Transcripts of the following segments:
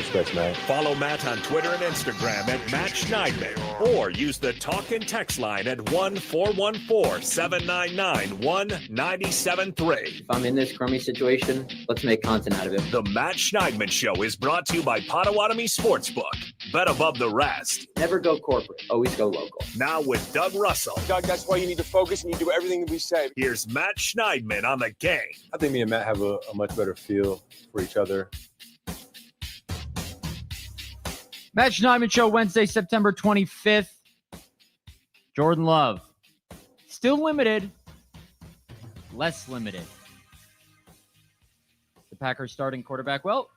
respects, Matt. Follow Matt on Twitter and Instagram at Matt Schneidman, or use the talk and text line at 1-414-799-1973. If I'm in this crummy situation, let's make content out of it. The Matt Schneidman Show is brought to you by Potawatomi Sportsbook. Bet above the rest. Never go corporate. Always go local. Now with Doug Russell. Doug, that's why you need to focus and you do everything that we say. Here's Matt Schneidman on the game. I think me and Matt have a much better feel for each other. Matt Schneidman Show, Wednesday, September 25th. Jordan Love. Still limited. Less limited. The Packers starting quarterback. Well,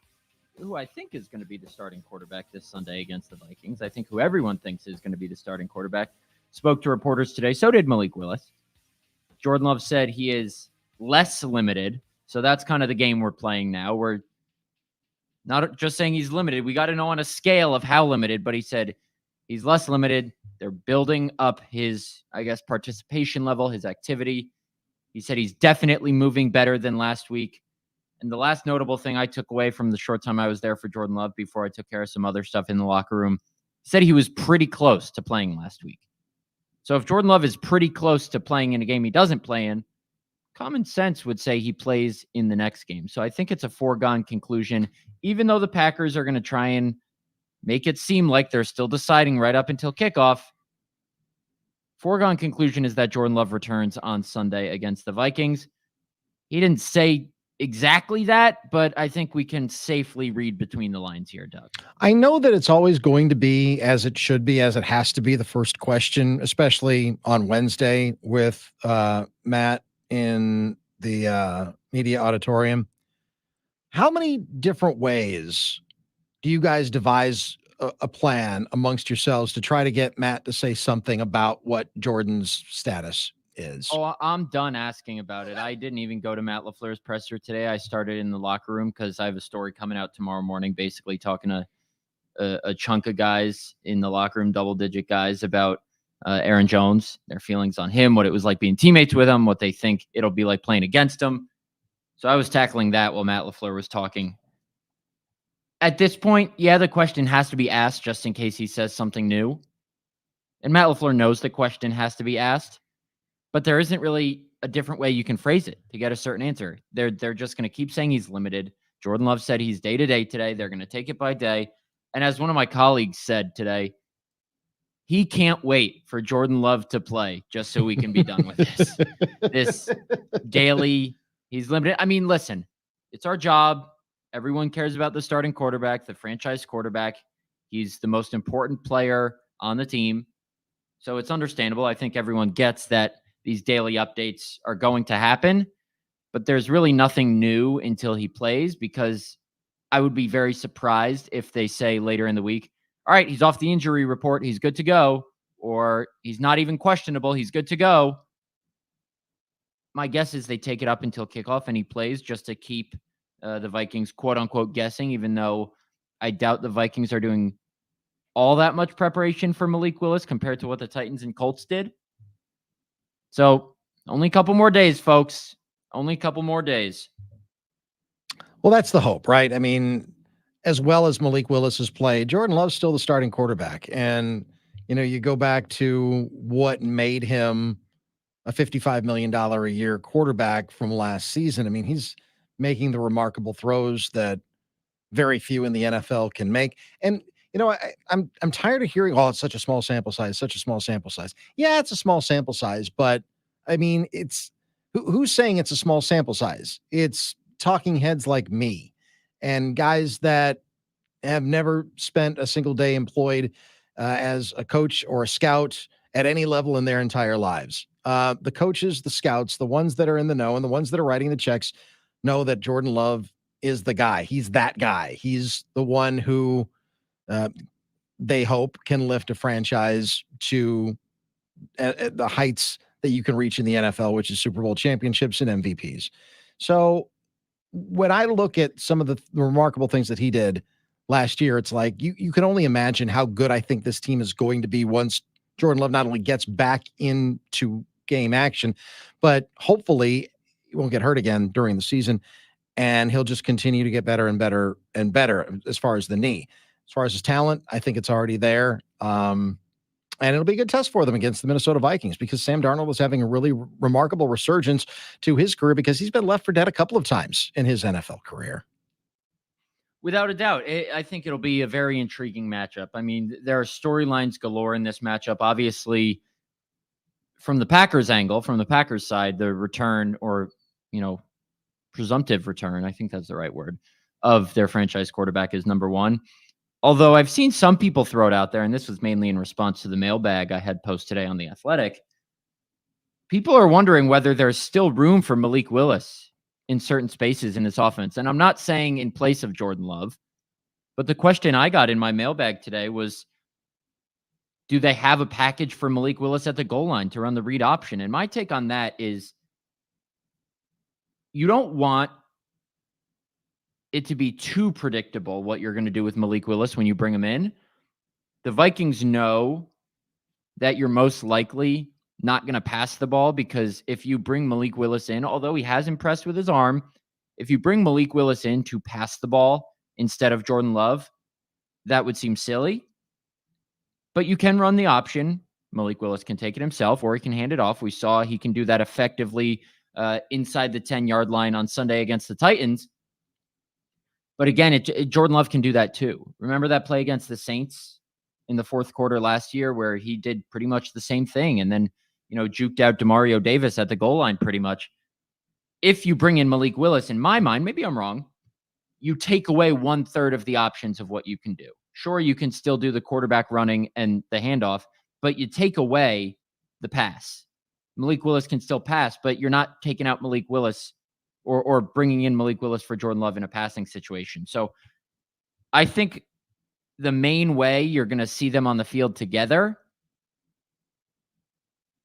who I think is going to be the starting quarterback this Sunday against the Vikings. I think who everyone thinks is going to be the starting quarterback. Spoke to reporters today. So did Malik Willis. Jordan Love said he is less limited. So that's kind of the game we're playing now. We're not just saying he's limited. We got to know on a scale of how limited, but he said he's less limited. They're building up his, I guess, participation level, his activity. He said he's definitely moving better than last week. And the last notable thing I took away from the short time I was there for Jordan Love before I took care of some other stuff in the locker room, he said he was pretty close to playing last week. So if Jordan Love is pretty close to playing in a game he doesn't play in, common sense would say he plays in the next game. So I think it's a foregone conclusion, even though the Packers are going to try and make it seem like they're still deciding right up until kickoff. Foregone conclusion is that Jordan Love returns on Sunday against the Vikings. He didn't say exactly that, but I think we can safely read between the lines here, Doug. I know that it's always going to be, as it should be, as it has to be, the first question, especially on Wednesday with Matt in the media auditorium. How many different ways do you guys devise a plan amongst yourselves to try to get Matt to say something about what Jordan's status is? Oh, I'm done asking about it. I didn't even go to Matt LaFleur's presser today. I started in the locker room because I have a story coming out tomorrow morning, basically talking to a chunk of guys in the locker room, double-digit guys, about Aaron Jones, their feelings on him, what it was like being teammates with him, what they think it'll be like playing against him. So I was tackling that while Matt LaFleur was talking. At this point, yeah, the question has to be asked just in case he says something new. And Matt LaFleur knows the question has to be asked. But there isn't really a different way you can phrase it to get a certain answer. They're just going to keep saying he's limited. Jordan Love said he's day-to-day today. They're going to take it by day. And as one of my colleagues said today, he can't wait for Jordan Love to play just so we can be done with this. This daily, he's limited. I mean, listen, it's our job. Everyone cares about the starting quarterback, the franchise quarterback. He's the most important player on the team. So it's understandable. I think everyone gets that these daily updates are going to happen, but there's really nothing new until he plays, because I would be very surprised if they say later in the week, all right, he's off the injury report, he's good to go, or he's not even questionable, he's good to go. My guess is they take it up until kickoff and he plays just to keep the Vikings, quote unquote, guessing, even though I doubt the Vikings are doing all that much preparation for Malik Willis compared to what the Titans and Colts did. So only a couple more days, folks. Only a couple more days. Well, that's the hope, right? I mean, as well as Malik Willis has played, Jordan Love's still the starting quarterback. And, you know, you go back to what made him a $55 million a year quarterback from last season. I mean, he's making the remarkable throws that very few in the NFL can make. And, you know, I'm tired of hearing, oh, it's such a small sample size, such a small sample size. Yeah, it's a small sample size, but I mean, it's who's saying it's a small sample size? It's talking heads like me and guys that have never spent a single day employed as a coach or a scout at any level in their entire lives. The coaches, the scouts, the ones that are in the know and the ones that are writing the checks know that Jordan Love is the guy. He's that guy. He's the one who they hope can lift a franchise to the heights that you can reach in the NFL, which is Super Bowl championships and MVPs. So when I look at some of the remarkable things that he did last year, it's like you can only imagine how good I think this team is going to be once Jordan Love not only gets back into game action, but hopefully he won't get hurt again during the season. and he'll just continue to get better and better and better as far as the knee. As far as his talent, I think it's already there. And it'll be a good test for them against the Minnesota Vikings because Sam Darnold is having a really remarkable resurgence to his career because he's been left for dead a couple of times in his NFL career. Without a doubt, I think it'll be a very intriguing matchup. I mean, there are storylines galore in this matchup. Obviously, from the Packers angle, from the Packers side, the return or, presumptive return, I think that's the right word, of their franchise quarterback is number one. Although I've seen some people throw it out there, and this was mainly in response to the mailbag I had post today on The Athletic. People are wondering whether there's still room for Malik Willis in certain spaces in this offense. And I'm not saying in place of Jordan Love, but the question I got in my mailbag today was, do they have a package for Malik Willis at the goal line to run the read option? And my take on that is you don't want it to be too predictable what you're going to do with Malik Willis when you bring him in. The Vikings know that you're most likely not going to pass the ball because if you bring Malik Willis in, although he has impressed with his arm, if you bring Malik Willis in to pass the ball instead of Jordan Love, that would seem silly. But you can run the option. Malik Willis can take it himself or he can hand it off. We saw he can do that effectively inside the 10-yard line on Sunday against the Titans. But again, Jordan Love can do that too. Remember that play against the Saints in the fourth quarter last year where he did pretty much the same thing and then, juked out Demario Davis at the goal line pretty much. If you bring in Malik Willis, in my mind, maybe I'm wrong, you take away 1/3 of the options of what you can do. Sure, you can still do the quarterback running and the handoff, but you take away the pass. Malik Willis can still pass, but you're not taking out Malik Willis or bringing in Malik Willis for Jordan Love in a passing situation. So I think the main way you're going to see them on the field together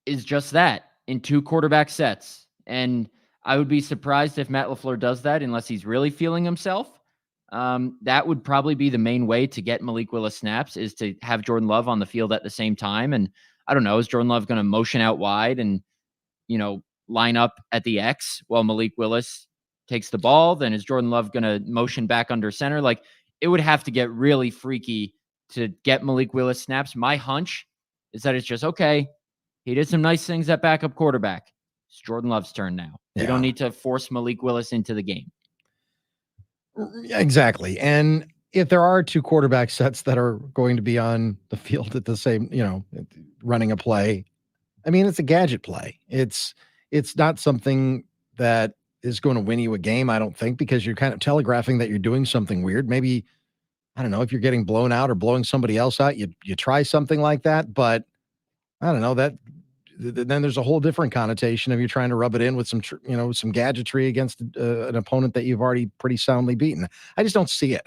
is just that, in 2 quarterback sets. And I would be surprised if Matt LaFleur does that unless he's really feeling himself. That would probably be the main way to get Malik Willis snaps is to have Jordan Love on the field at the same time. And I don't know, is Jordan Love going to motion out wide and, line up at the X while Malik Willis takes the ball? Then is Jordan Love going to motion back under center? Like, it would have to get really freaky to get Malik Willis snaps. My hunch is that it's just, okay, he did some nice things at backup quarterback. It's Jordan Love's turn now. Yeah. We don't need to force Malik Willis into the game. Exactly. And if there are 2 quarterback sets that are going to be on the field at the same, running a play, I mean, it's a gadget play. It's not something that is going to win you a game, I don't think, because you're kind of telegraphing that you're doing something weird. Maybe, I don't know, if you're getting blown out or blowing somebody else out, you try something like that. But I don't know, then there's a whole different connotation of you trying to rub it in with some, some gadgetry against an opponent that you've already pretty soundly beaten. I just don't see it.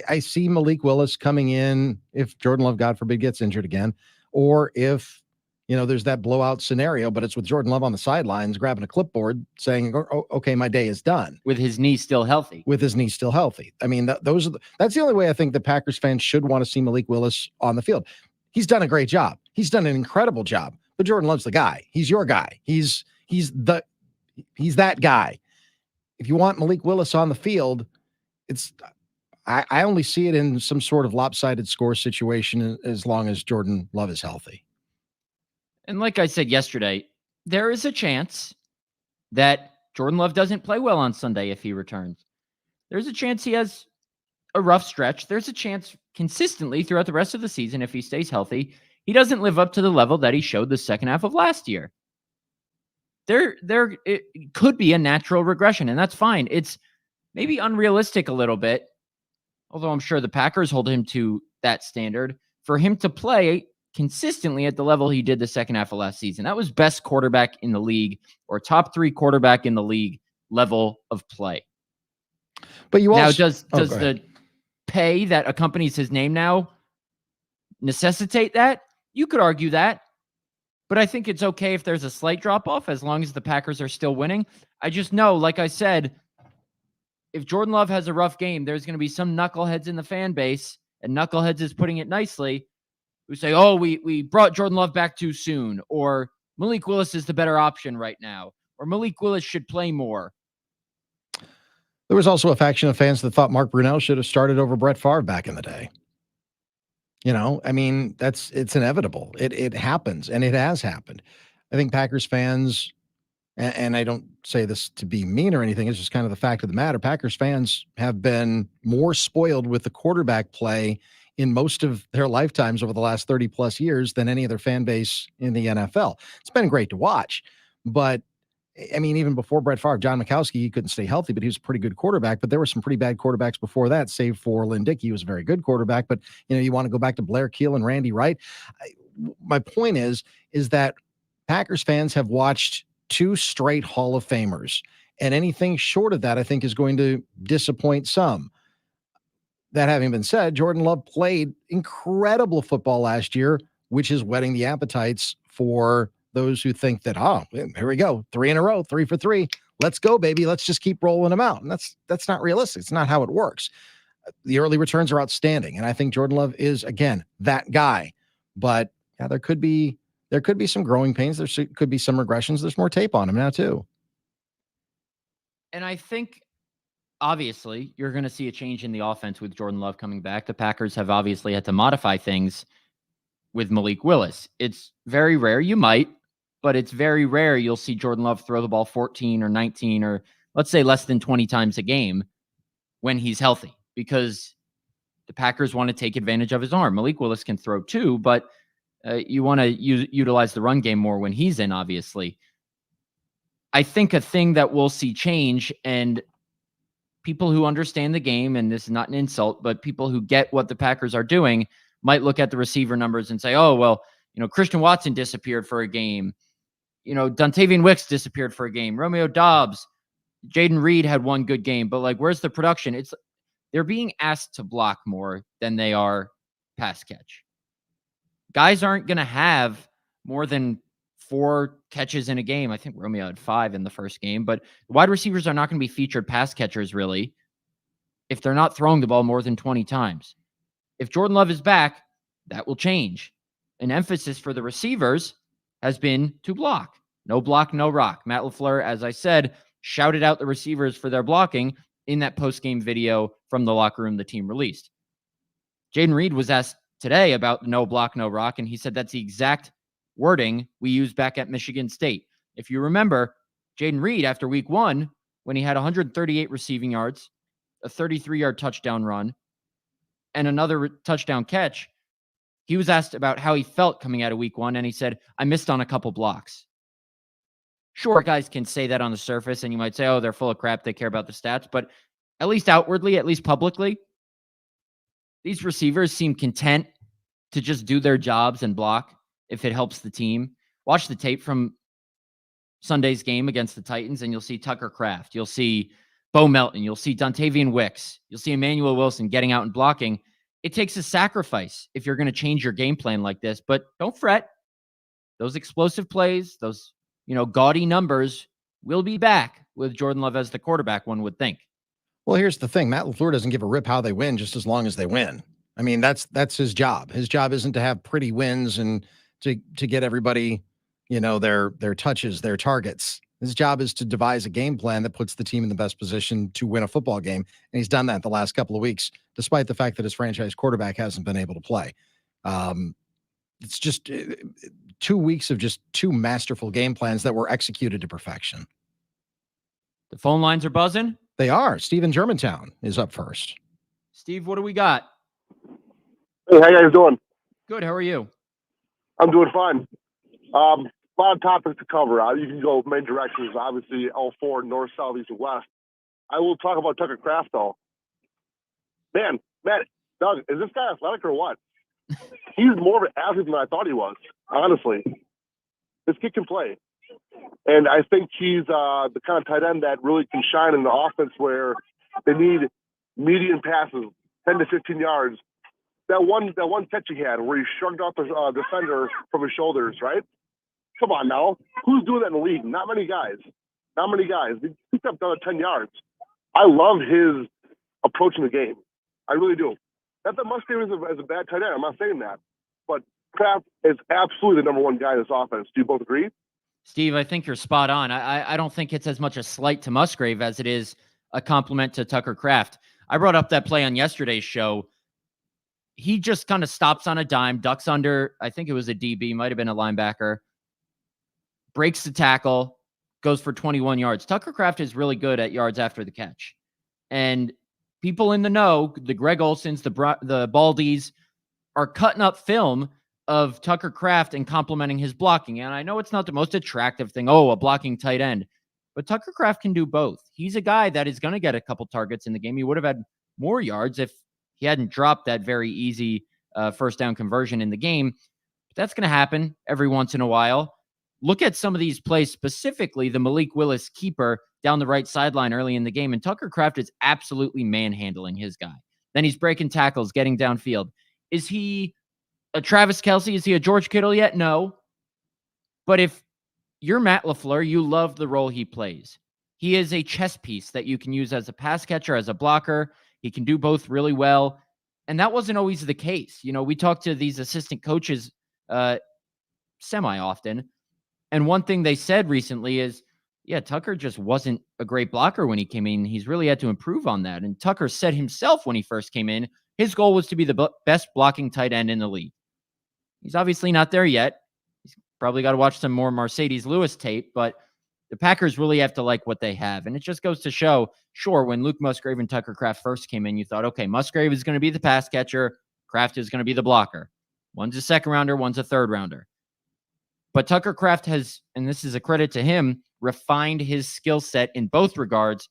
I see Malik Willis coming in if Jordan Love, God forbid, gets injured again, or if, there's that blowout scenario, but it's with Jordan Love on the sidelines, grabbing a clipboard saying, oh, okay, my day is done. With his knee still healthy. I mean, that's the only way I think the Packers fans should want to see Malik Willis on the field. He's done a great job. He's done an incredible job. But Jordan Love's the guy. He's your guy. He's that guy. If you want Malik Willis on the field, I only see it in some sort of lopsided score situation as long as Jordan Love is healthy. And like I said yesterday, there is a chance that Jordan Love doesn't play well on Sunday if he returns. There's a chance he has a rough stretch. There's a chance consistently throughout the rest of the season, if he stays healthy, he doesn't live up to the level that he showed the second half of last year. It could be a natural regression, and that's fine. It's maybe unrealistic a little bit, although I'm sure the Packers hold him to that standard, for him to play consistently at the level he did the second half of last season. That was best quarterback in the league or top 3 quarterback in the league level of play. But you also now does the pay that accompanies his name now necessitate that? You could argue that, but I think it's okay if there's a slight drop off as long as the Packers are still winning. I just know, like I said, if Jordan Love has a rough game, there's going to be some knuckleheads in the fan base, and knuckleheads is putting it nicely, who say, oh, we brought Jordan Love back too soon, or Malik Willis is the better option right now, or Malik Willis should play more. There was also a faction of fans that thought Mark Brunell should have started over Brett Favre back in the day. I mean, it's inevitable. It happens, and it has happened. I think Packers fans, and I don't say this to be mean or anything, it's just kind of the fact of the matter. Packers fans have been more spoiled with the quarterback play in most of their lifetimes over the last 30 plus years than any other fan base in the NFL. It's been great to watch, but I mean, even before Brett Favre, John Mikowski, he couldn't stay healthy, but he was a pretty good quarterback. But there were some pretty bad quarterbacks before that, save for Lynn Dickey. He was a very good quarterback. But, you want to go back to Blair Keel and Randy Wright. My point is that Packers fans have watched 2 straight Hall of Famers. And anything short of that, I think, is going to disappoint some. That having been said, Jordan Love played incredible football last year, which is whetting the appetites for those who think that, here we go, 3 in a row, 3 for 3. Let's go, baby. Let's just keep rolling them out. And that's not realistic. It's not how it works. The early returns are outstanding. And I think Jordan Love is, again, that guy. But yeah, there could be some growing pains. There could be some regressions. There's more tape on him now too. And I think, obviously, you're going to see a change in the offense with Jordan Love coming back. The Packers have obviously had to modify things with Malik Willis. It's very rare. You might, but it's very rare you'll see Jordan Love throw the ball 14 or 19 or let's say less than 20 times a game when he's healthy, because the Packers want to take advantage of his arm. Malik Willis can throw too, but you want to utilize the run game more when he's in, obviously. I think a thing that we'll see change, and people who understand the game, and this is not an insult, but people who get what the Packers are doing might look at the receiver numbers and say, oh, well, Christian Watson disappeared for a game. Dontavian Wicks disappeared for a game. Romeo Doubs, Jaden Reed had one good game, but where's the production? They're being asked to block more than they are pass catch. Guys aren't going to have more than 4 catches in a game. I think Romeo had 5 in the first game, but wide receivers are not going to be featured pass catchers really if they're not throwing the ball more than 20 times. If Jordan Love is back, that will change. An emphasis for the receivers has been to block. No block, no rock. Matt LaFleur, as I said, shouted out the receivers for their blocking in that post-game video from the locker room the team released. Jaden Reed was asked today about no block, no rock, and he said that's the exact wording we used back at Michigan State. If you remember, Jaden Reed, after week 1, when he had 138 receiving yards, a 33-yard touchdown run, and another touchdown catch, he was asked about how he felt coming out of week 1, and he said, I missed on a couple blocks. Sure, guys can say that on the surface, and you might say, oh, they're full of crap, they care about the stats, but at least outwardly, at least publicly, these receivers seem content to just do their jobs and block if it helps the team. Watch the tape from Sunday's game against the Titans, and you'll see Tucker Kraft. You'll see Bo Melton. You'll see Dontavian Wicks. You'll see Emmanuel Wilson getting out and blocking. It takes a sacrifice if you're going to change your game plan like this, but don't fret. Those explosive plays, those, gaudy numbers will be back with Jordan Love as the quarterback, one would think. Well, here's the thing. Matt LaFleur doesn't give a rip how they win just as long as they win. I mean, that's his job. His job isn't to have pretty wins and to get everybody, their touches, their targets. His job is to devise a game plan that puts the team in the best position to win a football game. And he's done that the last couple of weeks, despite the fact that his franchise quarterback hasn't been able to play. It's just 2 weeks of just 2 masterful game plans that were executed to perfection. The phone lines are buzzing. They are. Steve in Germantown is up first. Steve, what do we got? Hey, how you guys doing? Good. How are you? I'm doing fine. A lot of topics to cover. You can go many directions, obviously, all 4, north, south, east, and west. I will talk about Tucker Kraft, though. Man, Doug, is this guy athletic or what? He's more of an athlete than I thought he was, honestly. This kid can play. And I think he's the kind of tight end that really can shine in the offense where they need median passes, 10 to 15 yards. That one catch he had where he shrugged off the defender from his shoulders, right? Come on now. Who's doing that in the league? Not many guys. He picked up another 10 yards. I love his approach in the game. I really do. Not that Musgrave is a bad tight end. I'm not saying that. But Kraft is absolutely the number 1 guy in this offense. Do you both agree? Steve, I think you're spot on. I don't think it's as much a slight to Musgrave as it is a compliment to Tucker Kraft. I brought up that play on yesterday's show. He just kind of stops on a dime, ducks under, I think it was a DB, might have been a linebacker, breaks the tackle, goes for 21 yards. Tucker Kraft is really good at yards after the catch. And people in the know, the Greg Olsons, the Baldies, are cutting up film of Tucker Kraft and complimenting his blocking. And I know it's not the most attractive thing. Oh, a blocking tight end. But Tucker Kraft can do both. He's a guy that is going to get a couple targets in the game. He would have had more yards if he hadn't dropped that very easy first down conversion in the game. But that's going to happen every once in a while. Look at some of these plays, specifically the Malik Willis keeper down the right sideline early in the game. And Tucker Kraft is absolutely manhandling his guy. Then he's breaking tackles, getting downfield. Is he a Travis Kelce? Is he a George Kittle yet? No. But if you're Matt LaFleur, you love the role he plays. He is a chess piece that you can use as a pass catcher, as a blocker. He can do both really well. And that wasn't always the case. You know, we talk to these assistant coaches semi-often. And one thing they said recently is, yeah, Tucker just wasn't a great blocker when he came in. He's really had to improve on that. And Tucker said himself when he first came in, his goal was to be the best blocking tight end in the league. He's obviously not there yet. He's probably got to watch some more Mercedes Lewis tape, but the Packers really have to like what they have. And it just goes to show, sure, when Luke Musgrave and Tucker Kraft first came in, you thought, okay, Musgrave is going to be the pass catcher. Kraft is going to be the blocker. One's a second rounder, one's a third rounder. But Tucker Kraft has, and this is a credit to him, refined his skill set in both regards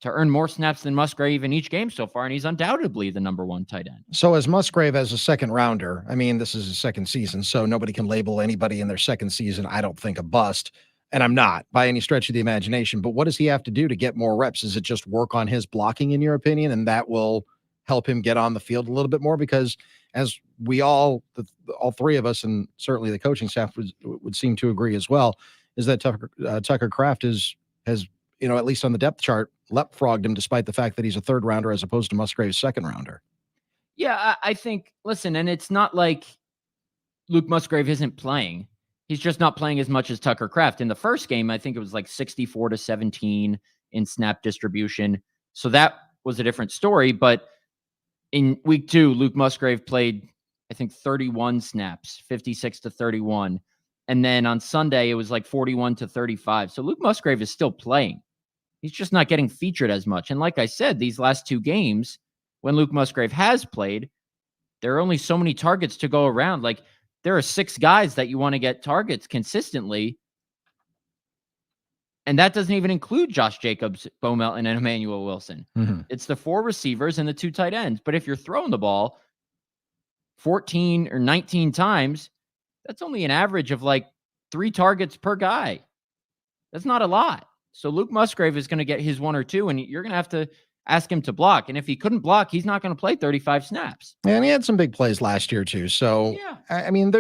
to earn more snaps than Musgrave in each game so far, and he's undoubtedly the number one tight end. So as Musgrave as a second rounder, I mean, this is his second season, so nobody can label anybody in their second season, I don't think, a bust. And I'm not by any stretch of the imagination. But what does he have to do to get more reps? Is it just work on his blocking, in your opinion, and that will help him get on the field a little bit more? Because as we all three of us, and certainly the coaching staff would seem to agree as well, is that Tucker Kraft has, you know, at least on the depth chart, leapfrogged him despite the fact that he's a third rounder as opposed to Musgrave's second rounder. Yeah, I think, listen, and it's not like Luke Musgrave isn't playing. He's just not playing as much as Tucker Kraft. In the first game, I think it was like 64-17 in snap distribution. So that was a different story. But in week 2, Luke Musgrave played, I think, 31 snaps, 56-31. And then on Sunday, it was like 41-35. So Luke Musgrave is still playing. He's just not getting featured as much. And like I said, these last 2 games, when Luke Musgrave has played, there are only so many targets to go around. Like, there are 6 guys that you want to get targets consistently. And that doesn't even include Josh Jacobs, Bo Melton, and Emmanuel Wilson. Mm-hmm. It's the 4 receivers and the 2 tight ends. But if you're throwing the ball 14 or 19 times, that's only an average of like 3 targets per guy. That's not a lot. So Luke Musgrave is going to get his 1 or 2, and you're going to have to ask him to block. And if he couldn't block, he's not going to play 35 snaps. And he had some big plays last year too. So, yeah. I mean,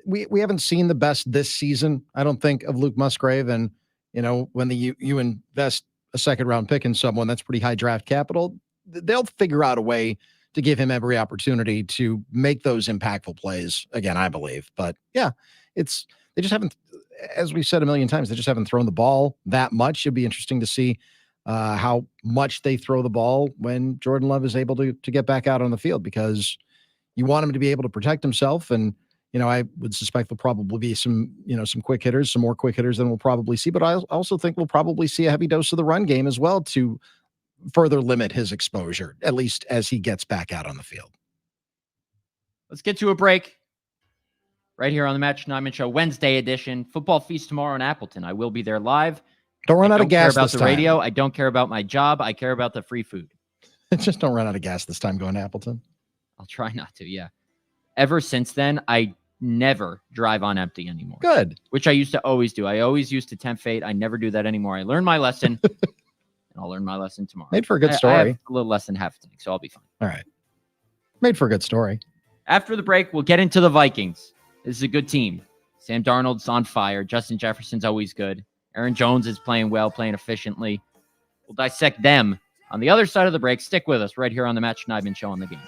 we haven't seen the best this season, I don't think, of Luke Musgrave. And, you know, when you invest a second round pick in someone, that's pretty high draft capital, they'll figure out a way to give him every opportunity to make those impactful plays again, I believe. But yeah, they just haven't, as we've said a million times, they just haven't thrown the ball that much. It'd be interesting to see how much they throw the ball when Jordan Love is able to get back out on the field, because you want him to be able to protect himself. And, you know, I would suspect there'll probably be some quick hitters, some more quick hitters than we'll probably see. But I also think we'll probably see a heavy dose of the run game as well to further limit his exposure, at least as he gets back out on the field. Let's get to a break right here on the Matt Schneidman Show, Wednesday edition. Football Feast tomorrow in Appleton. I will be there live. Don't run out of gas this time. I don't care about the radio. I don't care about my job. I care about the free food. Just don't run out of gas this time going to Appleton. I'll try not to, yeah. Ever since then, I never drive on empty anymore. Good. Which I used to always do. I always used to tempt fate. I never do that anymore. I learned my lesson, and I'll learn my lesson tomorrow. Made for a good story. I have a little less than half a tank, so I'll be fine. All right. Made for a good story. After the break, we'll get into the Vikings. This is a good team. Sam Darnold's on fire. Justin Jefferson's always good. Aaron Jones is playing well, playing efficiently. We'll dissect them on the other side of the break. Stick with us right here on the Matt Schneidman Show on the Game.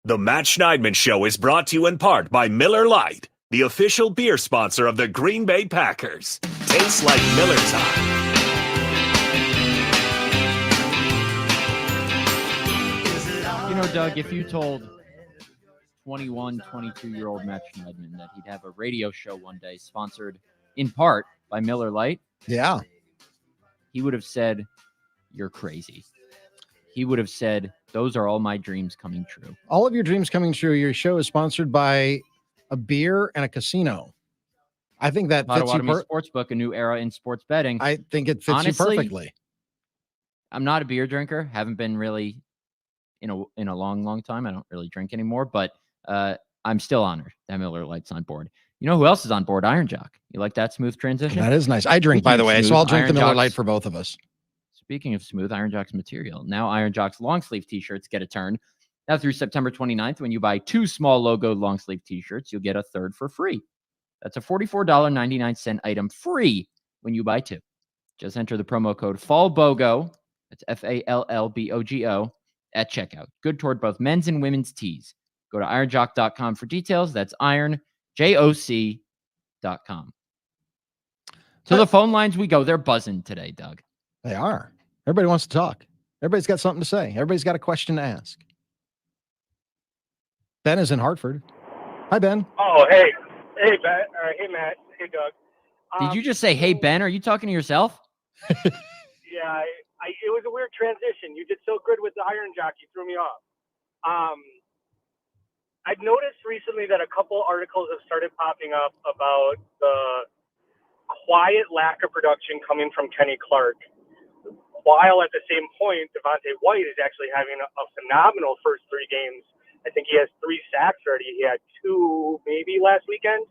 The Matt Schneidman Show is brought to you in part by Miller Lite, the official beer sponsor of the Green Bay Packers. Tastes like Miller time. You know, Doug, if you told 21, 22-year-old Matt Schneidman that he'd have a radio show one day sponsored in part by Miller Lite, Yeah. he would have said, "You're crazy." He would have said, "Those are all my dreams coming true." All of your dreams coming true. Your show is sponsored by a beer and a casino. I think that fits you. Potawatomi Sportsbook, a new era in sports betting. I think it fits Honestly, you perfectly. I'm not a beer drinker. Haven't been really in a long time. I don't really drink anymore, but I'm still honored that Miller Lite's on board. You know who else is on board? Iron Jock. You like that smooth transition? That is nice. I drink, by the way, so I'll drink the Miller Lite for both of us. Speaking of smooth, Iron Jock's material. Now Iron Jock's long sleeve t-shirts get a turn. Now through September 29th, when you buy 2 small logo long sleeve t-shirts, you'll get a third for free. That's a $44.99 item free when you buy 2. Just enter the promo code FALLBOGO. That's FALLBOGO at checkout. Good toward both men's and women's tees. Go to ironjock.com for details. That's ironjoc.com. To the phone lines we go. They're buzzing today, Doug. They are. Everybody wants to talk. Everybody's got something to say. Everybody's got a question to ask. Ben is in Hartford. Hi, Ben. Oh, hey. Hey, Ben. Hey, Matt. Hey, Doug. Did you just say, "Hey, Ben"? Are you talking to yourself? Yeah, it was a weird transition. You did so good with the Iron Jock. You threw me off. I've noticed recently that a couple articles have started popping up about the quiet lack of production coming from Kenny Clark, while at the same point, Devontae White is actually having a phenomenal first 3 games. I think he has 3 sacks already. He had 2 maybe last weekend.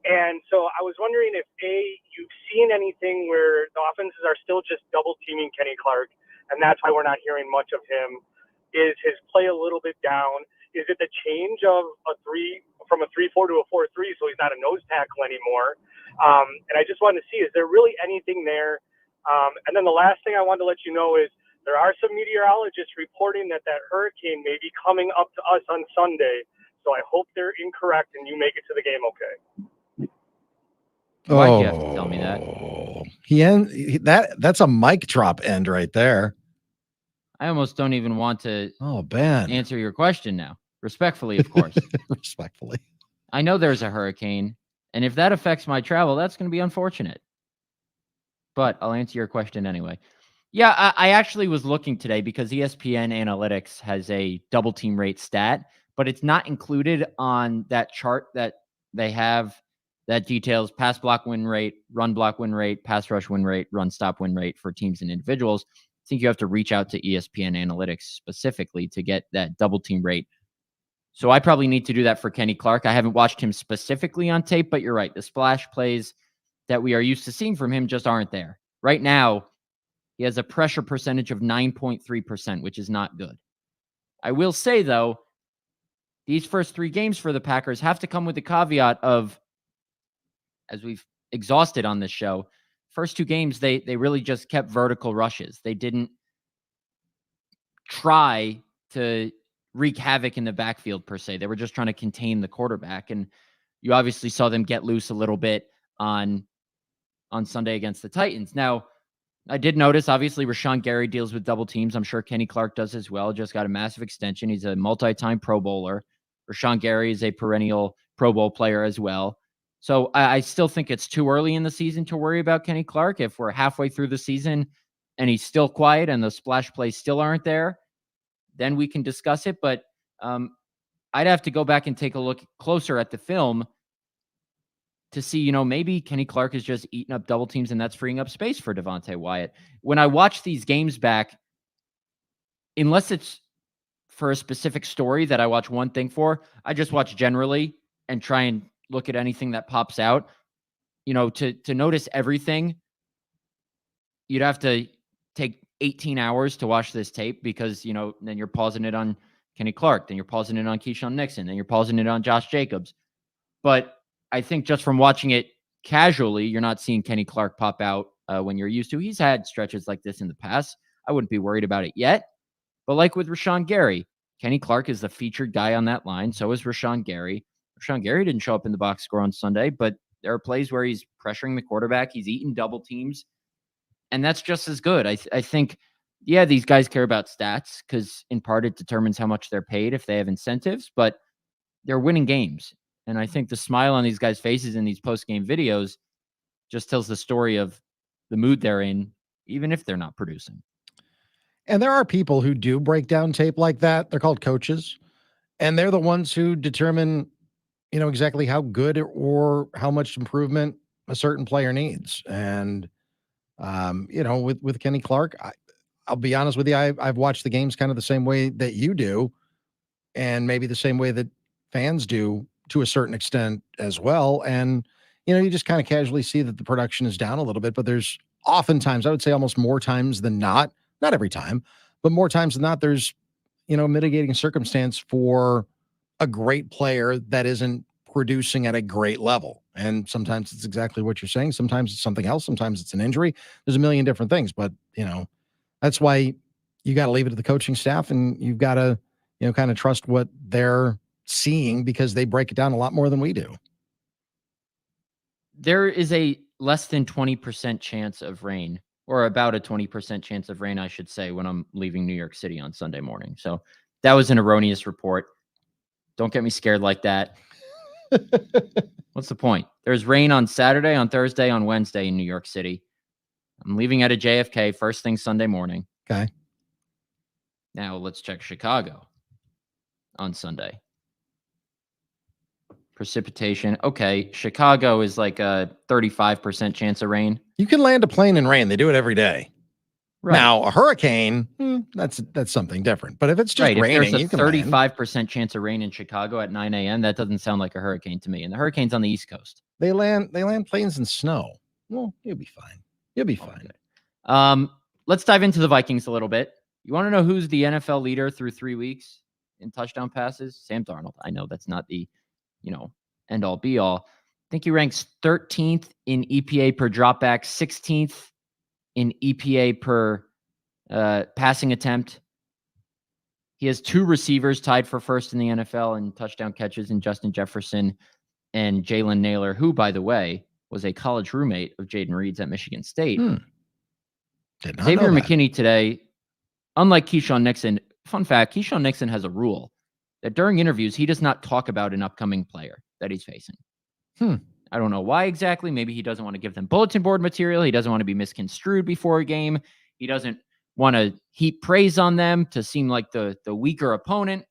And so I was wondering if, you've seen anything where the offenses are still just double-teaming Kenny Clark, and that's why we're not hearing much of him. Is his play a little bit down? Is it the change of from a 3-4 to a 4-3, so he's not a nose tackle anymore? And I just wanted to see, is there really anything there? And then the last thing I wanted to let you know is there are some meteorologists reporting that hurricane may be coming up to us on Sunday. So I hope they're incorrect and you make it to the game okay. Why'd you have to tell me that? That's a mic drop end right there. I almost don't even want to Ben. answer your question now. Respectfully, of course. Respectfully. I know there's a hurricane, and if that affects my travel, that's going to be unfortunate. But I'll answer your question anyway. Yeah, I actually was looking today because ESPN Analytics has a double team rate stat, but it's not included on that chart that they have that details pass block win rate, run block win rate, pass rush win rate, run stop win rate for teams and individuals. I think you have to reach out to ESPN Analytics specifically to get that double team rate. So I probably need to do that for Kenny Clark. I haven't watched him specifically on tape, but you're right. The splash plays that we are used to seeing from him just aren't there. Right now, he has a pressure percentage of 9.3%, which is not good. I will say, though, these first 3 games for the Packers have to come with the caveat of, as we've exhausted on this show, first 2 games, they really just kept vertical rushes. They didn't try to wreak havoc in the backfield, per se. They were just trying to contain the quarterback. And you obviously saw them get loose a little bit on Sunday against the Titans. Now, I did notice, obviously, Rashawn Gary deals with double teams. I'm sure Kenny Clark does as well. Just got a massive extension. He's a multi-time Pro Bowler. Rashawn Gary is a perennial Pro Bowl player as well. So I still think it's too early in the season to worry about Kenny Clark. If we're halfway through the season and he's still quiet and the splash plays still aren't there, then we can discuss it. But I'd have to go back and take a look closer at the film to see, maybe Kenny Clark is just eating up double teams and that's freeing up space for Devontae Wyatt. When I watch these games back, unless it's for a specific story that I watch one thing for, I just watch generally and try and look at anything that pops out. To notice everything, you'd have to take 18 hours to watch this tape because, then you're pausing it on Kenny Clark, then you're pausing it on Keyshawn Nixon, then you're pausing it on Josh Jacobs. But I think just from watching it casually, you're not seeing Kenny Clark pop out when you're used to. He's had stretches like this in the past. I wouldn't be worried about it yet. But like with Rashawn Gary, Kenny Clark is the featured guy on that line. So is Rashawn Gary. Rashawn Gary didn't show up in the box score on Sunday, but there are plays where he's pressuring the quarterback. He's eating double teams, and that's just as good. I think, yeah, these guys care about stats because in part it determines how much they're paid if they have incentives, but they're winning games. And I think the smile on these guys' faces in these post-game videos just tells the story of the mood they're in, even if they're not producing. And there are people who do break down tape like that. They're called coaches. And they're the ones who determine, exactly how good or how much improvement a certain player needs. And, with Kenny Clark, I'll be honest with you, I've watched the games kind of the same way that you do, and maybe the same way that fans do to a certain extent as well. And, you just kind of casually see that the production is down a little bit, but there's oftentimes, I would say almost more times than not every time, but more times than not, there's, mitigating circumstance for a great player that isn't producing at a great level. And sometimes it's exactly what you're saying. Sometimes it's something else. Sometimes it's an injury. There's a million different things, but that's why you got to leave it to the coaching staff, and you've got to, kind of trust what they're seeing because they break it down a lot more than we do. There is a less than 20% chance of rain, or about a 20% chance of rain, I should say, when I'm leaving New York City on Sunday morning. So that was an erroneous report. Don't get me scared like that. What's the point? There's rain on Saturday, on Thursday, on Wednesday in New York City. I'm leaving out of JFK first thing Sunday morning. Okay. Now let's check Chicago on Sunday. Precipitation. Okay. Chicago is like a 35% chance of rain. You can land a plane in rain. They do it every day. Right. Now, a hurricane, that's something different. But if it's just raining, if you can there's a land. 35% chance of rain in Chicago at 9 a.m., that doesn't sound like a hurricane to me. And the hurricane's on the East Coast. They land planes in snow. Well, you'll be fine. You'll be fine. Okay. Let's dive into the Vikings a little bit. You want to know who's the NFL leader through 3 weeks in touchdown passes? Sam Darnold. I know that's not the, end all be all. I think he ranks 13th in EPA per dropback, 16th in EPA per passing attempt. He has 2 receivers tied for first in the NFL in touchdown catches in Justin Jefferson and Jalen Naylor, who, by the way, was a college roommate of Jaden Reed's at Michigan State. Xavier McKinney today, unlike Keyshawn Nixon, fun fact, Keyshawn Nixon has a rule that during interviews, he does not talk about an upcoming player that he's facing. I don't know why exactly. Maybe he doesn't want to give them bulletin board material. He doesn't want to be misconstrued before a game. He doesn't want to heap praise on them to seem like the weaker opponent.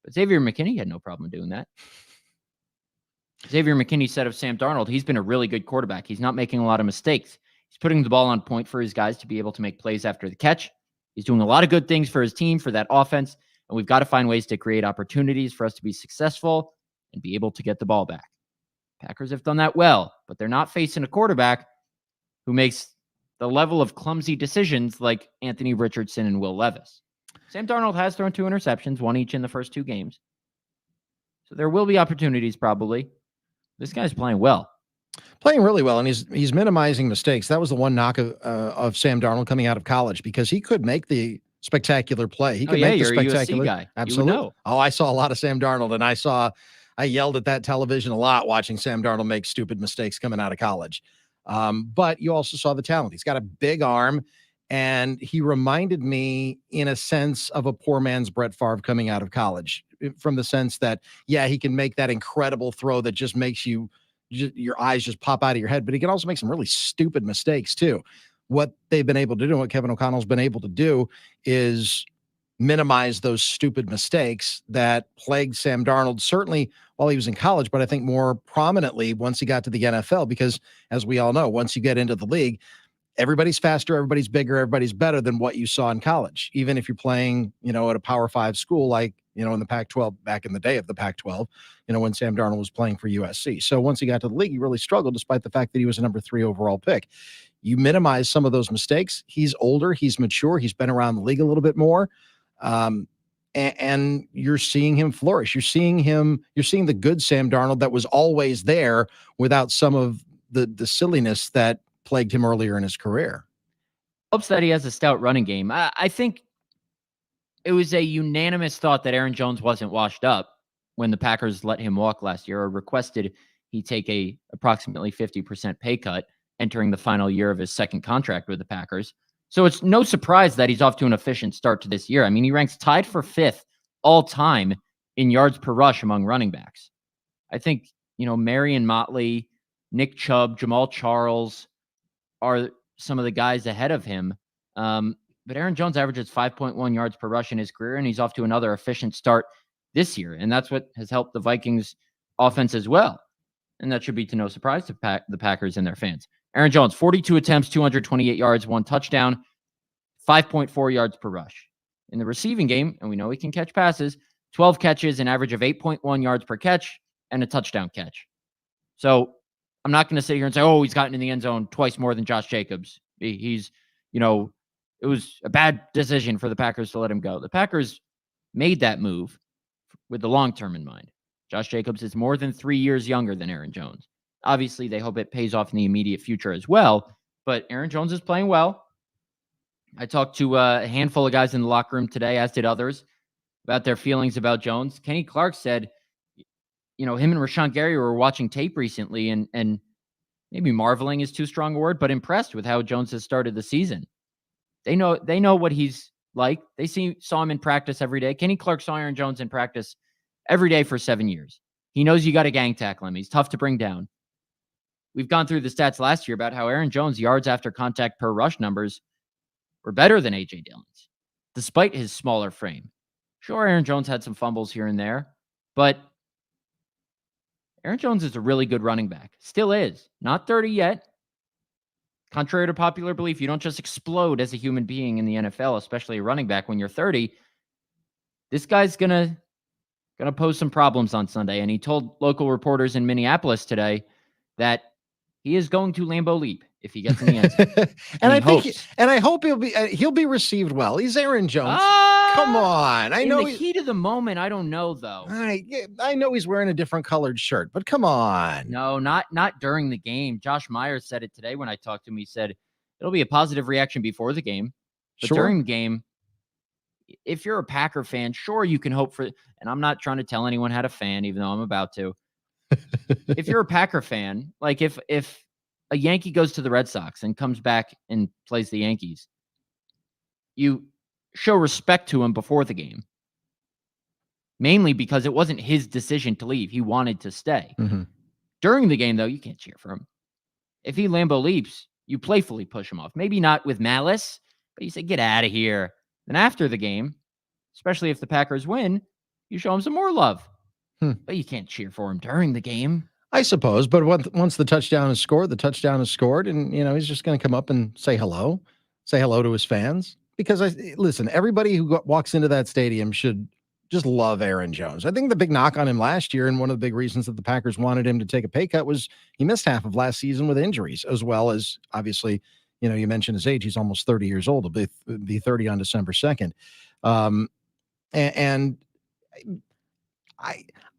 But Xavier McKinney had no problem doing that. Xavier McKinney said of Sam Darnold, he's been a really good quarterback. He's not making a lot of mistakes. He's putting the ball on point for his guys to be able to make plays after the catch. He's doing a lot of good things for his team, for that offense. And we've got to find ways to create opportunities for us to be successful and be able to get the ball back. Packers have done that well, but they're not facing a quarterback who makes the level of clumsy decisions like Anthony Richardson and Will Levis. Sam Darnold has thrown 2 interceptions, 1 each in the first 2 games. So there will be opportunities probably. This guy's playing well. Playing really well, and he's minimizing mistakes. That was the one knock of Sam Darnold coming out of college, because he could make the spectacular play. He could make the spectacular. A USC guy. Absolutely. You would know. Oh, I saw a lot of Sam Darnold, and I yelled at that television a lot watching Sam Darnold make stupid mistakes coming out of college. But you also saw the talent. He's got a big arm, and he reminded me in a sense of a poor man's Brett Favre coming out of college, from the sense that, yeah, he can make that incredible throw that just makes your eyes just pop out of your head, but he can also make some really stupid mistakes too. What they've been able to do, what Kevin O'Connell's been able to do, is minimize those stupid mistakes that plagued Sam Darnold, certainly while he was in college, but I think more prominently once he got to the NFL, because as we all know, once you get into the league, everybody's faster, everybody's bigger, everybody's better than what you saw in college. Even if you're playing, at a Power 5 school, like, in the Pac-12, back in the day of the Pac-12, when Sam Darnold was playing for USC. So once he got to the league, he really struggled, despite the fact that he was a number 3 overall pick. You minimize some of those mistakes. He's older, he's mature, he's been around the league a little bit more. And you're seeing him flourish. You're seeing the good Sam Darnold that was always there, without some of the silliness that plagued him earlier in his career. Hopes that he has a stout running game. I think it was a unanimous thought that Aaron Jones wasn't washed up when the Packers let him walk last year, or requested he take a approximately 50% pay cut entering the final year of his second contract with the Packers. So it's no surprise that he's off to an efficient start to this year. I mean, he ranks tied for 5th all time in yards per rush among running backs. I think, Marion Motley, Nick Chubb, Jamal Charles are some of the guys ahead of him. But Aaron Jones averages 5.1 yards per rush in his career, and he's off to another efficient start this year. And that's what has helped the Vikings offense as well. And that should be to no surprise to the Packers and their fans. Aaron Jones, 42 attempts, 228 yards, 1 touchdown, 5.4 yards per rush. In the receiving game, and we know he can catch passes, 12 catches, an average of 8.1 yards per catch, and a touchdown catch. So I'm not going to sit here and say, he's gotten in the end zone twice more than Josh Jacobs. He's, it was a bad decision for the Packers to let him go. The Packers made that move with the long term in mind. Josh Jacobs is more than 3 years younger than Aaron Jones. Obviously, they hope it pays off in the immediate future as well, but Aaron Jones is playing well. I talked to a handful of guys in the locker room today, as did others, about their feelings about Jones. Kenny Clark said, him and Rashawn Gary were watching tape recently and maybe marveling is too strong a word, but impressed with how Jones has started the season. They know what he's like. They saw him in practice every day. Kenny Clark saw Aaron Jones in practice every day for 7 years. He knows you got to gang tackle him. He's tough to bring down. We've gone through the stats last year about how Aaron Jones' yards after contact per rush numbers were better than A.J. Dillon's, despite his smaller frame. Sure, Aaron Jones had some fumbles here and there, but Aaron Jones is a really good running back. Still is. Not 30 yet. Contrary to popular belief, you don't just explode as a human being in the NFL, especially a running back when you're 30. This guy's gonna pose some problems on Sunday, and he told local reporters in Minneapolis today that he is going to Lambeau Leap if he gets in the end zone. I hope he'll be received well. He's Aaron Jones. Come on. I know in the heat of the moment, I don't know though. I know he's wearing a different colored shirt, but come on. No, not during the game. Josh Myers said it today when I talked to him. He said it'll be a positive reaction before the game, but during the game, if you're a Packer fan, sure, you can hope for, and I'm not trying to tell anyone how to fan, even though I'm about to. If you're a Packer fan, like if a Yankee goes to the Red Sox and comes back and plays the Yankees, you show respect to him before the game. Mainly because it wasn't his decision to leave. He wanted to stay. Mm-hmm. During the game, though, you can't cheer for him. If he Lambeau leaps, you playfully push him off. Maybe not with malice, but you say, get out of here. Then after the game, especially if the Packers win, you show him some more love. But you can't cheer for him during the game. I suppose, but once the touchdown is scored, and he's just going to come up and say hello to his fans. Because listen, everybody who walks into that stadium should just love Aaron Jones. I think the big knock on him last year, and one of the big reasons that the Packers wanted him to take a pay cut, was he missed half of last season with injuries, as well as obviously, you mentioned his age. He's almost 30 years old. He'll be 30 on December 2nd.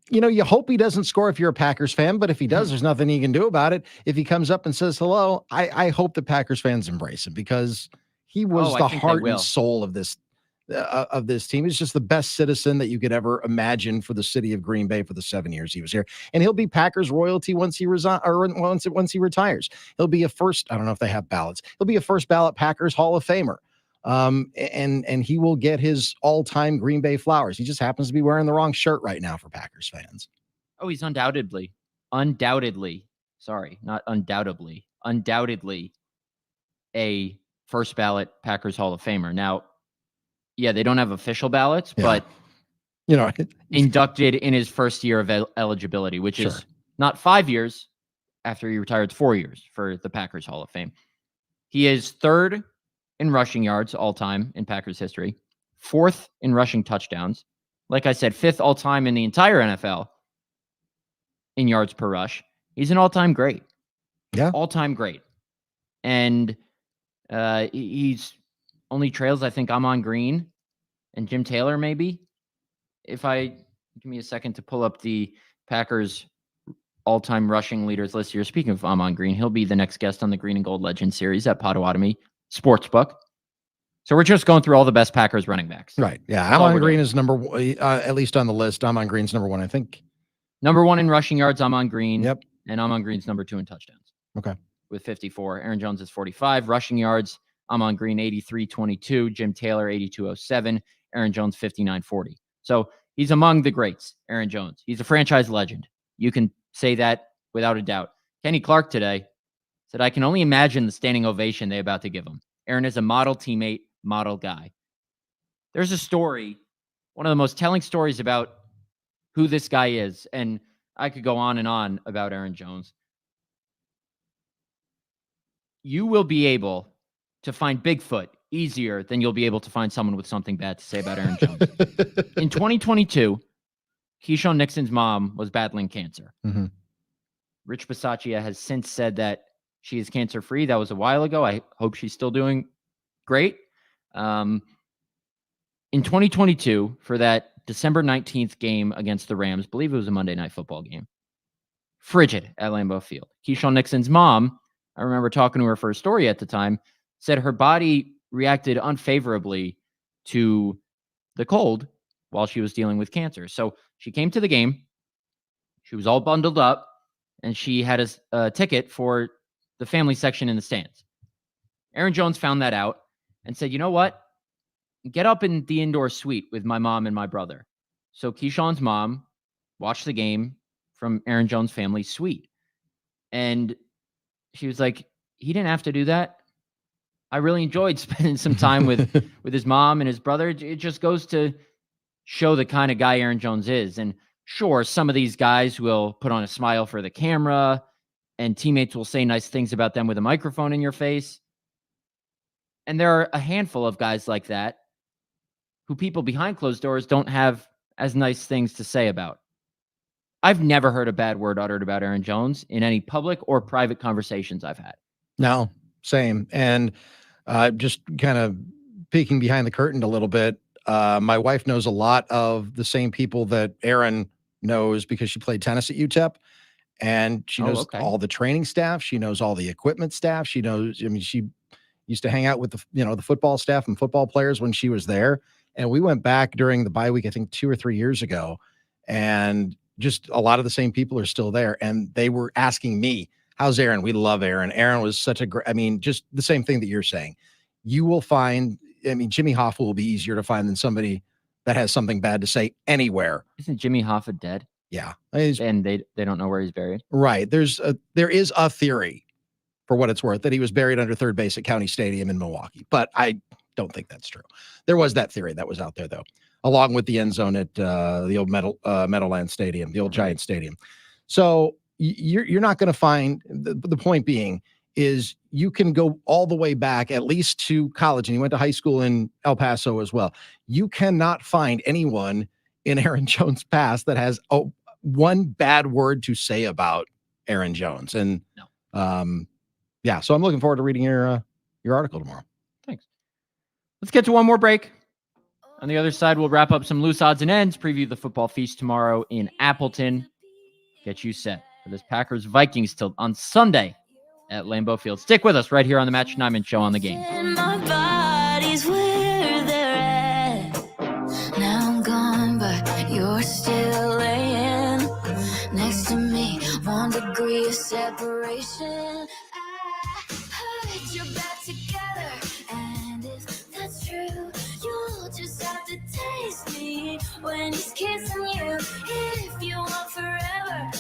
You hope he doesn't score if you're a Packers fan, but if he does, there's nothing he can do about it. If he comes up and says hello, I hope the Packers fans embrace him, because he was the heart and soul of this team. He's just the best citizen that you could ever imagine for the city of Green Bay for the 7 years he was here. And he'll be Packers royalty once he once he retires. He'll be I don't know if they have ballots. He'll be a first ballot Packers Hall of Famer. And he will get his all-time Green Bay flowers. He just happens to be wearing the wrong shirt right now for Packers fans. Oh, he's undoubtedly, sorry, not undoubtedly a first ballot Packers Hall of Famer. Now, yeah, they don't have official ballots, but inducted in his first year of eligibility, which is not 5 years after he retired, 4 years for the Packers Hall of Fame. He is third in rushing yards all time in Packers history, fourth in rushing touchdowns. Like I said, fifth all time in the entire NFL in yards per rush. He's an all-time great. Yeah. All-time great. And he's only trails, I think, Amon Green and Jim Taylor, maybe. Give me a second to pull up the Packers all-time rushing leaders list here. Speaking of Amon Green, he'll be the next guest on the Green and Gold Legends series at Potawatomi Sportsbook. So we're just going through all the best Packers running backs. Right. Yeah. That's I'm all on we're Green doing. as number one, at least on the list. I'm on Green's number one, I think. Number 1 in rushing yards, I'm on Green. Yep. And I'm on Green's number 2 in touchdowns. Okay. With 54. Aaron Jones is 45. Rushing yards, I'm on Green 83.22. Jim Taylor 82.07. Aaron Jones 59.40. So he's among the greats, Aaron Jones. He's a franchise legend. You can say that without a doubt. Kenny Clark today said, I can only imagine the standing ovation they're about to give him. Aaron is a model teammate, model guy. There's a story, one of the most telling stories about who this guy is. And I could go on and on about Aaron Jones. You will be able to find Bigfoot easier than you'll be able to find someone with something bad to say about Aaron Jones. In 2022, Keyshawn Nixon's mom was battling cancer. Mm-hmm. Rich Bisaccia has since said that she is cancer-free. That was a while ago. I hope she's still doing great. In 2022, for that December 19th game against the Rams, I believe it was a Monday Night Football game, frigid at Lambeau Field. Keyshawn Nixon's mom, I remember talking to her for a story at the time, said her body reacted unfavorably to the cold while she was dealing with cancer. So she came to the game. She was all bundled up, and she had a ticket for the family section in the stands. Aaron Jones found that out and said, you know what? Get up in the indoor suite with my mom and my brother. So Keyshawn's mom watched the game from Aaron Jones' family suite. And she was like, he didn't have to do that. I really enjoyed spending some time with his mom and his brother. It just goes to show the kind of guy Aaron Jones is. And sure, some of these guys will put on a smile for the camera, and teammates will say nice things about them with a microphone in your face. And there are a handful of guys like that who people behind closed doors don't have as nice things to say about. I've never heard a bad word uttered about Aaron Jones in any public or private conversations I've had. No, same. And just kind of peeking behind the curtain a little bit, my wife knows a lot of the same people that Aaron knows because she played tennis at UTEP. And she knows all the training staff. She knows all the equipment staff. She knows, I mean, she used to hang out with the football staff and football players when she was there. And we went back during the bye week, I think 2 or 3 years ago. And just a lot of the same people are still there. And they were asking me, how's Aaron? We love Aaron. Aaron was such a great, I mean, just the same thing that you're saying. You will find, I mean, Jimmy Hoffa will be easier to find than somebody that has something bad to say anywhere. Isn't Jimmy Hoffa dead? Yeah. And they don't know where he's buried. Right. There is a theory, for what it's worth, that he was buried under third base at County Stadium in Milwaukee. But I don't think that's true. There was that theory that was out there, though, along with the end zone at the old Meadowlands Stadium, the old Giant Stadium. So you're not going to find, the point being is you can go all the way back, at least to college, and he went to high school in El Paso as well. You cannot find anyone in Aaron Jones' past that has one bad word to say about Aaron Jones. And yeah, so I'm looking forward to reading your article tomorrow. Thanks. Let's get to one more break. On the other side, we'll wrap up some loose odds and ends, preview the football feast tomorrow in Appleton. Get you set for this Packers-Vikings tilt on Sunday at Lambeau Field. Stick with us right here on the Matt Schneidman Show on the Game. My body's where they're at. Now I'm gone, but you're still laying next to me. 1 degree of separation. I put your back together, and if that's true, you'll just have to taste me when he's kissing you. If you want forever.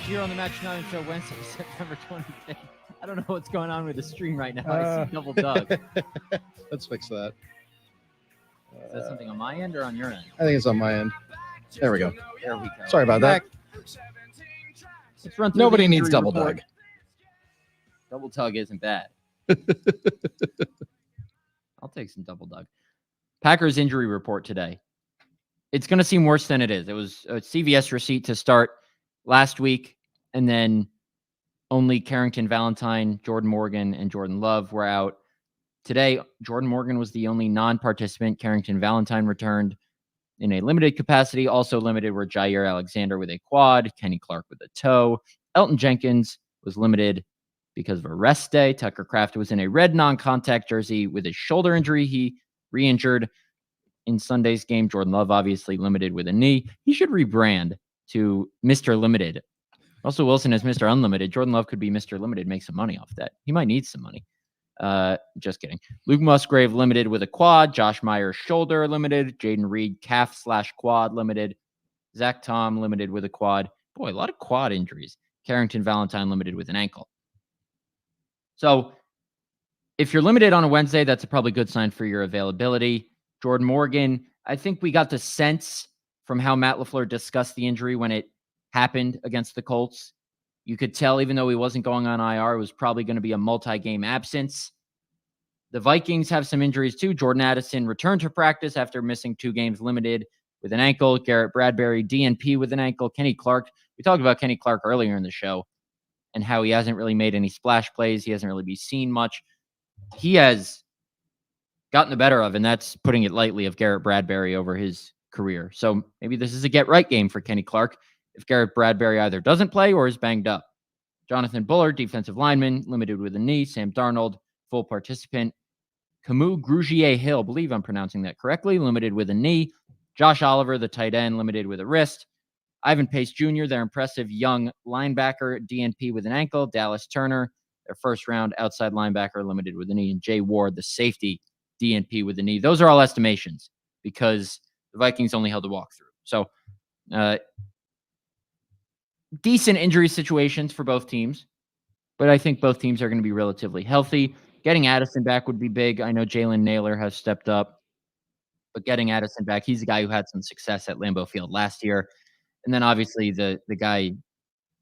here on the Match 9 show Wednesday, September 25th. I don't know what's going on with the stream right now. I see Double Doug. Let's fix that. Is that something on my end or on your end? I think it's on my end. There we go. There we go. Sorry about that. Let's run through Nobody the needs injury Double report. Doug. Double Doug isn't bad. I'll take some Double Doug. Packers injury report today. It's going to seem worse than it is. It was a CVS receipt to start last week, and then only Carrington Valentine, Jordan Morgan, and Jordan Love were out. Today, Jordan Morgan was the only non-participant. Carrington Valentine returned in a limited capacity. Also limited were Jair Alexander with a quad, Kenny Clark with a toe. Elton Jenkins was limited because of a rest day. Tucker Kraft was in a red non-contact jersey with a shoulder injury. He re-injured in Sunday's game. Jordan Love obviously limited with a knee. He should rebrand to Mr. Limited. Russell Wilson is Mr. Unlimited. Jordan Love could be Mr. Limited, make some money off that. He might need some money. Just kidding. Luke Musgrave limited with a quad. Josh Myers shoulder limited. Jaden Reed calf/quad limited. Zach Tom limited with a quad. Boy, a lot of quad injuries. Carrington Valentine limited with an ankle. So if you're limited on a Wednesday, that's a probably good sign for your availability. Jordan Morgan, I think we got the sense from how Matt LaFleur discussed the injury when it happened against the Colts. You could tell, even though he wasn't going on IR, it was probably going to be a multi-game absence. The Vikings have some injuries too. Jordan Addison returned to practice after missing 2 games limited with an ankle. Garrett Bradbury, DNP with an ankle. Kenny Clark, we talked about Kenny Clark earlier in the show and how he hasn't really made any splash plays. He hasn't really been seen much. He has gotten the better of, and that's putting it lightly, of Garrett Bradbury over his career. So maybe this is a get-right game for Kenny Clark if Garrett Bradbury either doesn't play or is banged up. Jonathan Bullard, defensive lineman, limited with a knee. Sam Darnold, full participant. Camus Grugier-Hill, believe I'm pronouncing that correctly, limited with a knee. Josh Oliver, the tight end, limited with a wrist. Ivan Pace Jr., their impressive young linebacker, DNP with an ankle. Dallas Turner, their first-round outside linebacker, limited with a knee. And Jay Ward, the safety, DNP with a knee. Those are all estimations because the Vikings only held a walkthrough. So decent injury situations for both teams, but I think both teams are going to be relatively healthy. Getting Addison back would be big. I know Jalen Naylor has stepped up, but getting Addison back, he's a guy who had some success at Lambeau Field last year. And then obviously the guy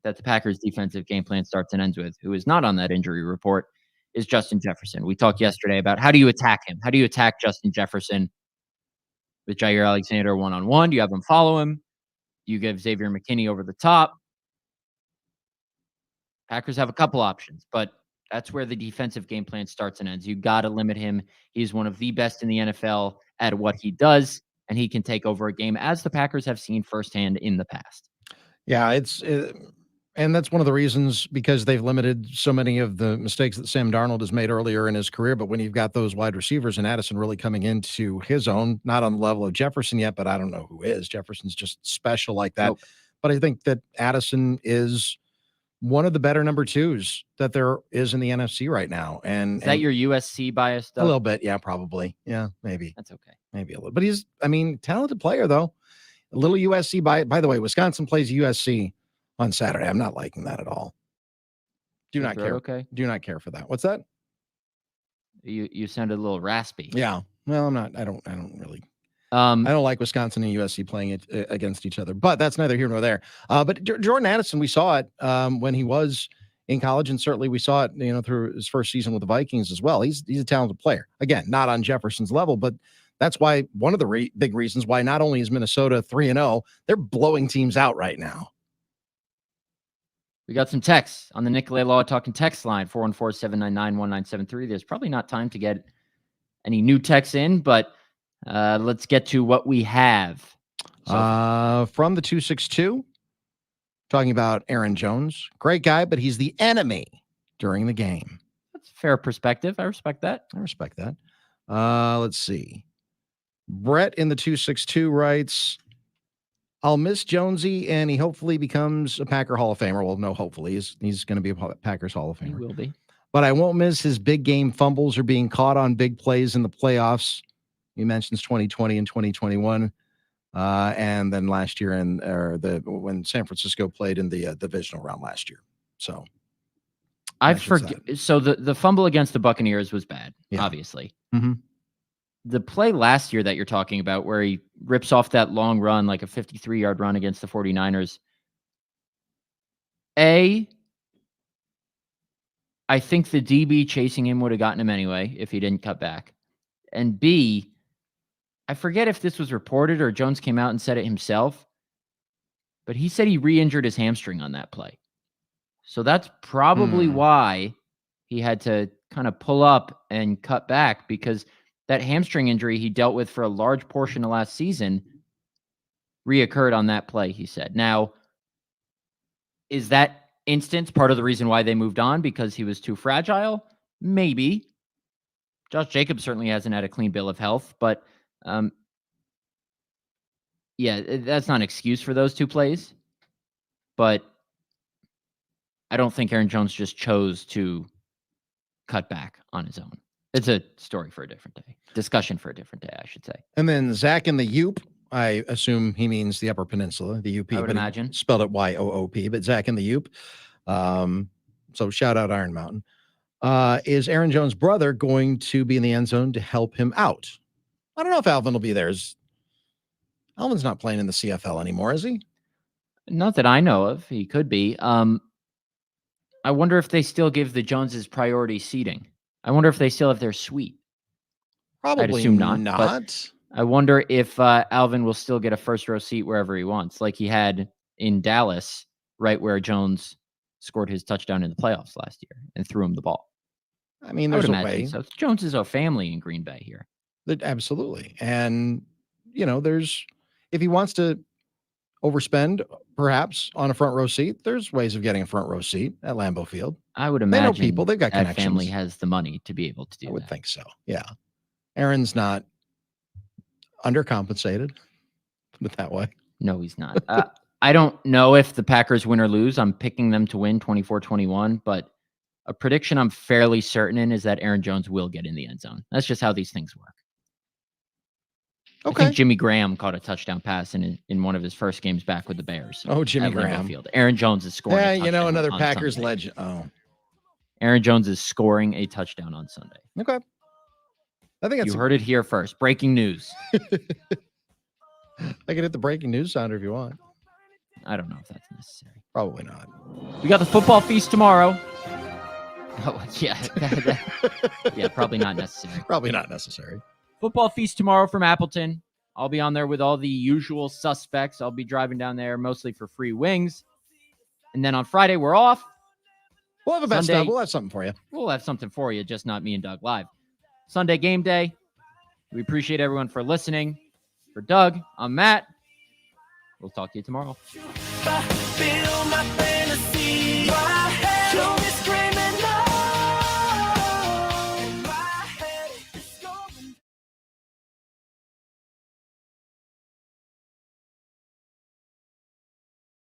that the Packers defensive game plan starts and ends with, who is not on that injury report, is Justin Jefferson. We talked yesterday about how do you attack him? How do you attack Justin Jefferson with Jair Alexander one-on-one? Do you have him follow him? Do you give Xavier McKinney over the top? Packers have a couple options, but that's where the defensive game plan starts and ends. You got to limit him. He's one of the best in the NFL at what he does, and he can take over a game, as the Packers have seen firsthand in the past. Yeah, and that's one of the reasons, because they've limited so many of the mistakes that Sam Darnold has made earlier in his career. But when you've got those wide receivers and Addison really coming into his own, not on the level of Jefferson yet, but I don't know who is. Jefferson's just special like that. Nope. But I think that Addison is one of the better number 2s that there is in the NFC right now. And is that your USC bias, though? A little bit. Yeah, probably. Yeah, maybe. That's okay. Maybe a little. But he's, talented player, though. A little USC by the way, Wisconsin plays USC on Saturday. I'm not liking that at all. Do not care. Okay. Do not care for that. What's that? You sounded a little raspy. Yeah. Well, I'm not. I don't really. I don't like Wisconsin and USC playing it against each other, but that's neither here nor there. But Jordan Addison, we saw it when he was in college, and certainly we saw it, through his first season with the Vikings as well. He's a talented player. Again, not on Jefferson's level, but that's why one of the big reasons why not only is Minnesota 3-0, they're blowing teams out right now. We got some texts on the Nicolay Law Talking text line, 414-799-1973. There's probably not time to get any new texts in, but let's get to what we have. From the 262, talking about Aaron Jones. Great guy, but he's the enemy during the game. That's a fair perspective. I respect that. Let's see. Brett in the 262 writes, I'll miss Jonesy, and he hopefully becomes a Packer Hall of Famer. Well, no, hopefully. He's going to be a Packers Hall of Famer. He will be. But I won't miss his big game fumbles or being caught on big plays in the playoffs. He mentions 2020 and 2021. And then last year when San Francisco played in the divisional round last year. So I forget. So the fumble against the Buccaneers was bad, obviously. Mm-hmm. The play last year that you're talking about where he rips off that long run, like a 53-yard run against the 49ers. I think the DB chasing him would have gotten him anyway if he didn't cut back. And B, I forget if this was reported or Jones came out and said it himself, but he said he re-injured his hamstring on that play. So that's probably why he had to kind of pull up and cut back, because that hamstring injury he dealt with for a large portion of last season reoccurred on that play, he said. Now, is that instance part of the reason why they moved on, because he was too fragile? Maybe. Josh Jacobs certainly hasn't had a clean bill of health, but that's not an excuse for those two plays. But I don't think Aaron Jones just chose to cut back on his own. It's a story for a different day. Discussion for a different day, I should say. And then Zach in the Yoop, I assume he means the Upper Peninsula, the UP. I would imagine. Spelled it Y-O-O-P, but Zach in the Yoop. So shout out Iron Mountain. Is Aaron Jones' brother going to be in the end zone to help him out? I don't know if Alvin will be there. Alvin's not playing in the CFL anymore, is he? Not that I know of. He could be. I wonder if they still give the Joneses priority seating. I wonder if they still have their suite. Probably I'd assume not. Not. I wonder if Alvin will still get a first row seat wherever he wants, like he had in Dallas, right where Jones scored his touchdown in the playoffs last year and threw him the ball. I mean, there's a way. So Jones is a family in Green Bay here. Absolutely. And, if he wants to overspend, perhaps on a front row seat, there's ways of getting a front row seat at Lambeau Field. I would imagine they know people. They've got that connections. family has the money to be able to do that. I would think so. Yeah. Aaron's not undercompensated. Put it that way. No, he's not. I don't know if the Packers win or lose. I'm picking them to win 24-21, but a prediction I'm fairly certain in is that Aaron Jones will get in the end zone. That's just how these things work. Okay. I think Jimmy Graham caught a touchdown pass in one of his first games back with the Bears. Oh, Jimmy at Lambeau Graham. Field. Aaron Jones is scoring. Yeah, another on Packers Sunday. legend. Oh. Aaron Jones is scoring a touchdown on Sunday. Okay. I think you heard it here first. Breaking news. I can hit the breaking news sounder if you want. I don't know if that's necessary. Probably not. We got the football feast tomorrow. Oh, yeah. Yeah, probably not necessary. Probably not necessary. Football feast tomorrow from Appleton. I'll be on there with all the usual suspects. I'll be driving down there mostly for free wings. And then on Friday, we're off. We'll have a best Sunday, of. We'll have something for you. We'll have something for you, just not me and Doug live. Sunday game day. We appreciate everyone for listening. For Doug, I'm Matt. We'll talk to you tomorrow.